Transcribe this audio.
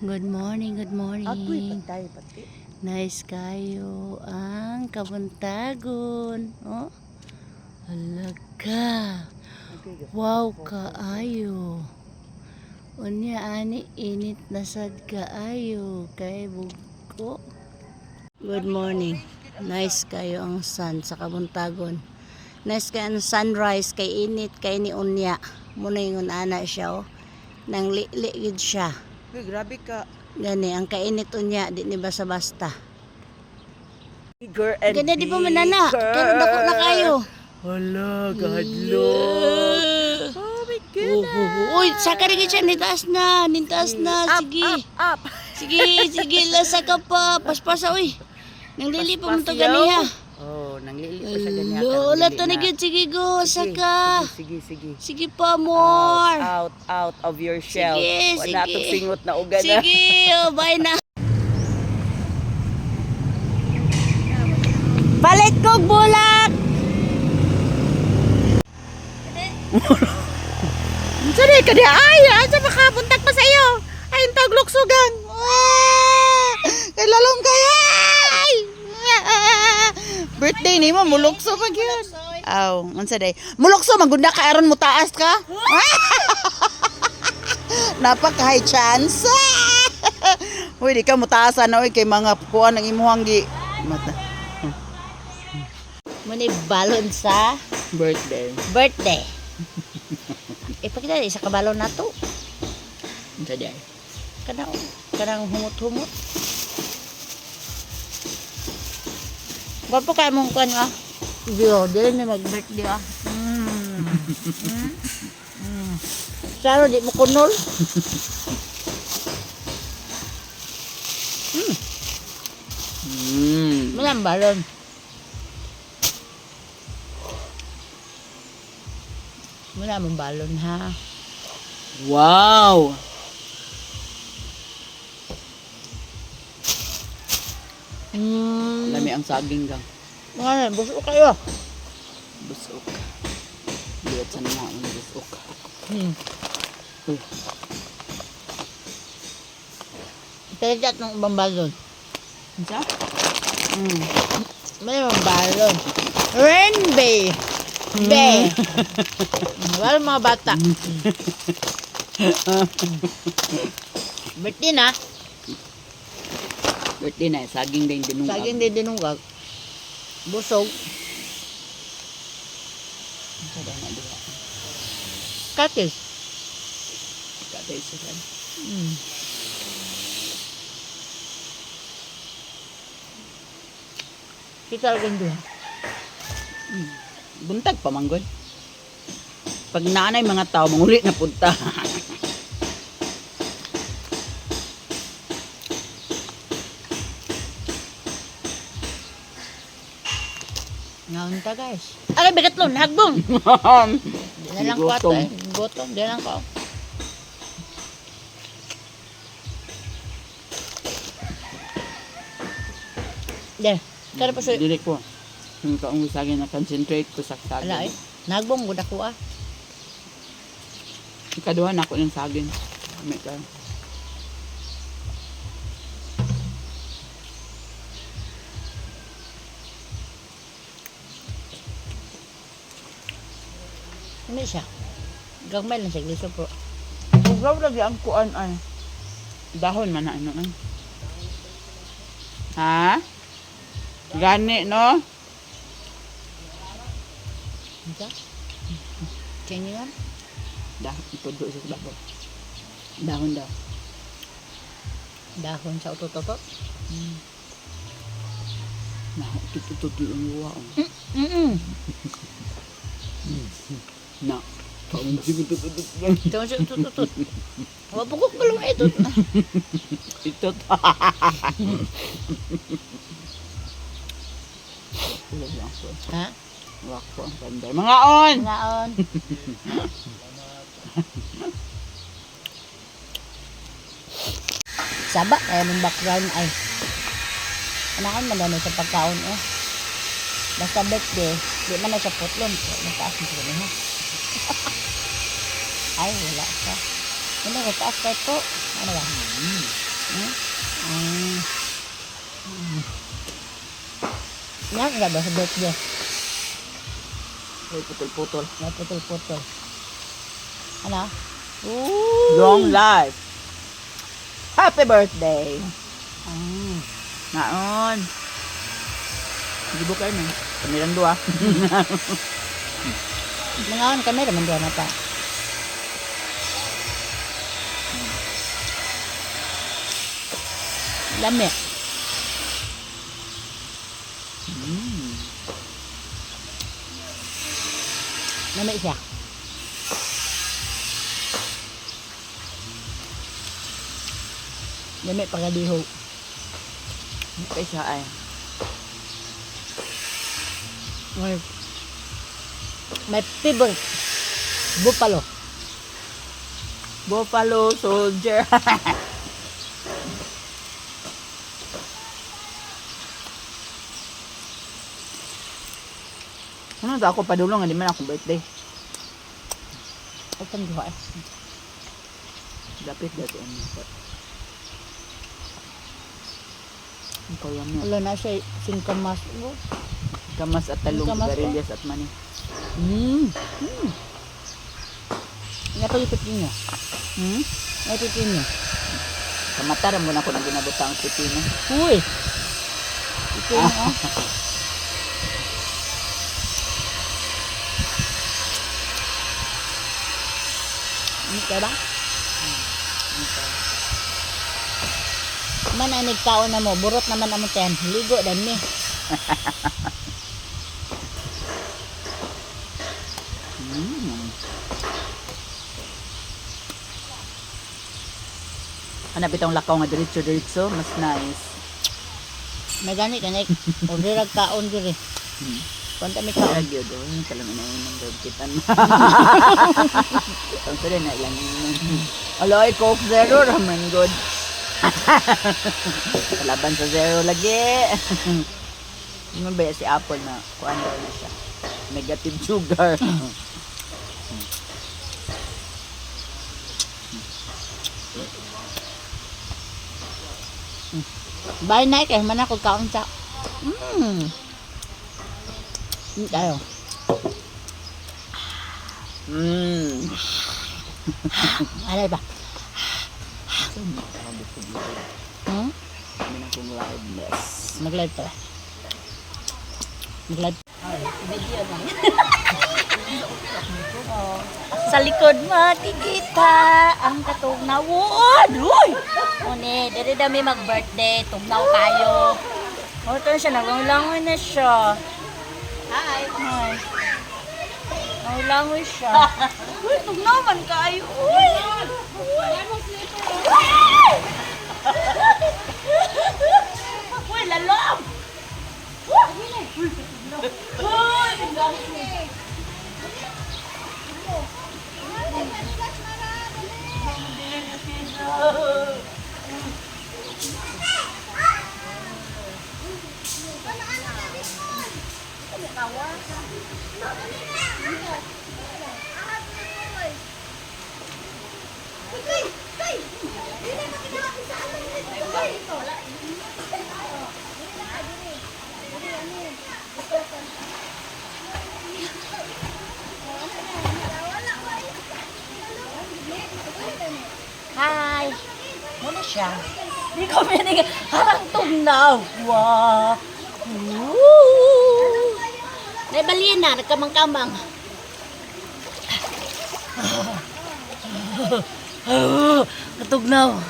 Good morning, good Agoy, morning. patay, pati. Nice kayo ang Kabuntagon. Oh, halaga. Wow, kaayo. Unya ani init na sad kaayo kay bugko. Good morning. Nice kayo ang sun sa Kabuntagon. Nice kayo ang sunrise kay init kay ni unya. Muna yung ana siya oh. Nang liligid siya. Uy, grabe ka. Gani ang kainit unya di ni basta-basta. Bigger and Gani di pa manana. Pero dako na kayo. Hala, gadlok. Oh my goodness. Uy, saka rin siya nitaas na, sige. Up. Sige, lasa ka pa. Paspasa uy. Nang lili pa mo to ganiya. Oh, nang lili pa sa ganiya. Wala to na gyud, sige go, saka. Sige. Sige pa more. Out of your shell. Sige. Wala tong singot na uga na. Sige, oh, bye na. Palit kog bulak. Sorry ka di ay, asa makapuntak pa sa iyo? Ay, intag luksugan. Kay lalong kaya. Birthday ni mo, mulukso pag yun. Aw, unsa day? Mulukso magunda ka aron mo taas ka? Napaka high chance. Uy, di ka mo taasan na uy kay mga kuan ng imuhang gi. Mata. Muni balon sa Birthday. Ipakita isa ka balon nato. Unsa day? Kanang humot-humot. Gwapo kaya mong kuan ah. Dio, dili na mag-birthday ah. Saro di mo kunol. Malang balon. Wala mong balon ha. Wow. Lami ang saging gang. Mga busok kayo. Busok. Lihat sa mga ang busok. Uy. Talitat ng ibang balon. Unsa? May ibang balon. Rainbow. Be. Wala mga bata. Birthday na. Birthday na, saging din dinungag. Saging din dinunggag. Busog. Unsa daw na diha? Katis. Katay sa kan. Kita lang doon. Buntag pa manggol. Pag naanay mga tao, manguli na punta. Naunta guys. Aray, bigatlon. Hagbong. Di na lang ko ato eh. Gutom. Di na lang ko. Di. Kaya pa sa... Dili ko. Yung kaong saging na concentrate ko sa saging. Ala eh. Nagbong gud ako ah. Ikaduha na ako ng saging. Kami ka. Ano siya? Gagmay lang siya. Gliso po. Ugaw lagi ang kuan ay. Dahon man na ano man. Ha? Gani no? Ano? Change yan? Dahon itudo sa babaw. Dahon daw. Dahon sa utot-utot. Na tutututu ang luwa. Na. Kaung sige tututu. Ito siya utot-utot. Wapagok ka lang ito. Ito. Ha? Wako ang panday. Mga on! Naon. Saba, kaya ng background ay. Anakan man na sa pagkaon eh. Basta birthday, di man na sa putlon. Mataas mo siya ha. Ay, wala ka. Ano, mataas ka ito. Ano ba? Yan, nga ba sa birthday? Ay, putol-putol. May putol-putol. Ano? Ooh! Long life. Happy birthday. Ah. Naon. Hindi ba kayo na? Kamilang dua. Mga kami naman doon na pa. Lami. Lami siya. Lami pagkadiho. Kaya siya ay. My favorite. Buffalo. Buffalo soldier. Ano na ako padulong, hindi man ako birthday. Ito ang duha eh. Dapit dati ang ikaw yan yan. Wala na siya singkamas. Kamas at talong, Kamas, sigarilyas at mani. Nga pag ipipin niyo. Hmm? Nga ipipin niyo. Kamataran mo na ako ng ginabutang pipino. Uy! Ipipin niyo. Kaya ba? Man ay nagkaon na mo, burot naman ang ten. Ligo dan ni. Hanap itong lakaw nga diretso-diretso, mas nice. May gani ka na. Order ang kaon diri. Kunta may kaon. Kaya gyud oh, talaga na yung nagkitan. Ang sila na ilang. Aloy Coke Zero ramen good. Kalaban sa zero lagi. Yung ba si Apple na kuan daw na siya. Negative sugar. Bye night kay man ako kaon sa. Tayo. Alay ba? Kami na kong liveness. Mag-live pa. Mag-live. Sa likod makikita ang katugnawan. Uy! Une, dali dami mag-birthday. Tugnaw tayo. O, ito na siya. Naglangoy na siya. Hi. Hi. Naglangoy siya. Uy, tugnawan kayo. Uy! Uy, lalom! Hi! Muna siya. Di ko minig. Harang tugnaw. Wow! Woo! Naibalian na. Nagkamang-kamang. Katugnaw.